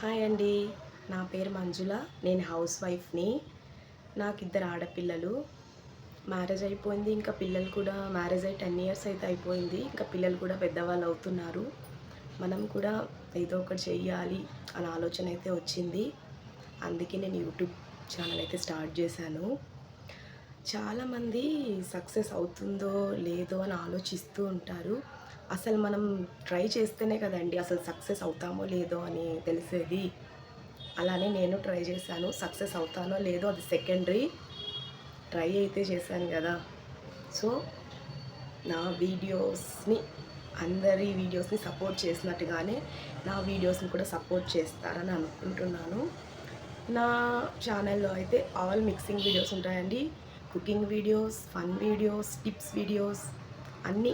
Hi అండి. నా పేరు మంజుల. నేను హౌస్ వైఫ్‌ని. నాకు ఇద్దరు ఆడపిల్లలు. మ్యారేజ్ అయిపోయింది. ఇంకా పిల్లలు కూడా మ్యారేజ్ అయ్యి 10 ఇయర్స్ అయితే అయిపోయింది. ఇంకా పిల్లలు కూడా పెద్దవాళ్ళు అవుతున్నారు. మనం కూడా ఏదో ఒకటి చెయ్యాలి అనే ఆలోచన అయితే వచ్చింది. అందుకే నేను యూట్యూబ్ ఛానల్ అయితే స్టార్ట్ చేశాను. చాలామంది సక్సెస్ అవుతుందో లేదో అని ఆలోచిస్తూ ఉంటారు. అసలు మనం ట్రై చేస్తేనే కదండీ అసలు సక్సెస్ అవుతామో లేదో అని తెలిసేది. అలానే నేను ట్రై చేశాను. సక్సెస్ అవుతానో లేదో అది సెకండరీ. ట్రై అయితే చేశాను కదా! సో, నా వీడియోస్‌ని అందరి వీడియోస్‌ని సపోర్ట్ చేసినట్టుగానే నా వీడియోస్‌ని కూడా సపోర్ట్ చేస్తారని అనుకుంటున్నాను. నా ఛానల్‌లో అయితే ఆల్ మిక్సింగ్ వీడియోస్ ఉంటాయండి. Cooking videos, fun videos, tips videos అన్నీ,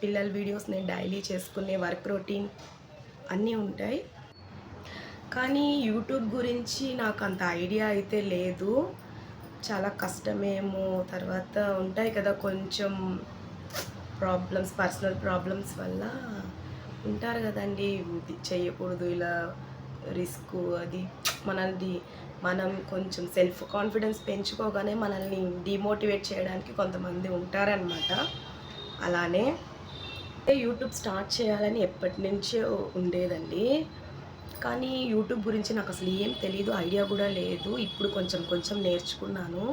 పిల్లల వీడియోస్, నేను డైలీ చేసుకునే వర్క్ రొటీన్ అన్నీ ఉంటాయి. కానీ యూట్యూబ్ గురించి నాకు అంత ఐడియా అయితే లేదు. చాలా కష్టమేమో, తర్వాత ఉంటాయి కదా కొంచెం ప్రాబ్లమ్స్, పర్సనల్ ప్రాబ్లమ్స్ వల్ల ఉంటారు కదండీ, ఇది చేయకూడదు ఇలా రిస్కు అది మనది. మనం కొంచెం సెల్ఫ్ కాన్ఫిడెన్స్ పెంచుకోగానే మనల్ని డిమోటివేట్ చేయడానికి కొంతమంది ఉంటారనమాట. అలానే యూట్యూబ్ స్టార్ట్ చేయాలని ఎప్పటినుంచో ఉండేదండి. కానీ యూట్యూబ్ గురించి నాకు అసలు ఏం తెలీదు, ఐడియా కూడా లేదు. ఇప్పుడు కొంచెం కొంచెం నేర్చుకున్నాను.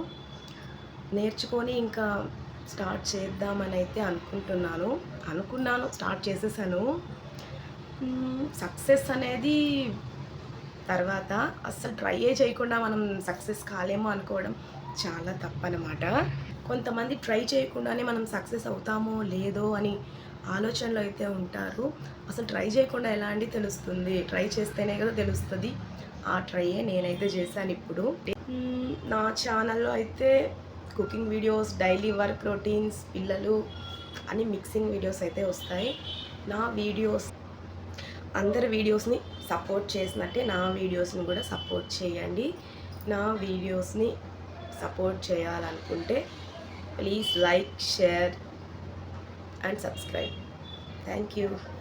నేర్చుకొని ఇంకా స్టార్ట్ చేద్దామని అయితే స్టార్ట్ చేసేసాను. సక్సెస్ అనేది తర్వాత, అస్సలు ట్రైయే చేయకుండా మనం సక్సెస్ కాలేమో అనుకోవడం చాలా తప్పనమాట. కొంతమంది ట్రై చేయకుండానే మనం సక్సెస్ అవుతామో లేదో అని ఆలోచనలో అయితే ఉంటారు. అసలు ట్రై చేయకుండా ఎలా అండి తెలుస్తుంది? ట్రై చేస్తేనే కదా తెలుస్తుంది. ఆ ట్రైయే నేనైతే చేశాను ఇప్పుడు. నా ఛానల్లో అయితే cooking videos, daily work routines, పిల్లలు అని మిక్సింగ్ వీడియోస్ అయితే వస్తాయి. నా వీడియోస్ అందరి వీడియోస్ని సపోర్ట్ చేసినట్టే నా వీడియోస్ని కూడా సపోర్ట్ చేయండి. నా వీడియోస్ని సపోర్ట్ చేయాలనుకుంటే please like, share and subscribe. Thank you.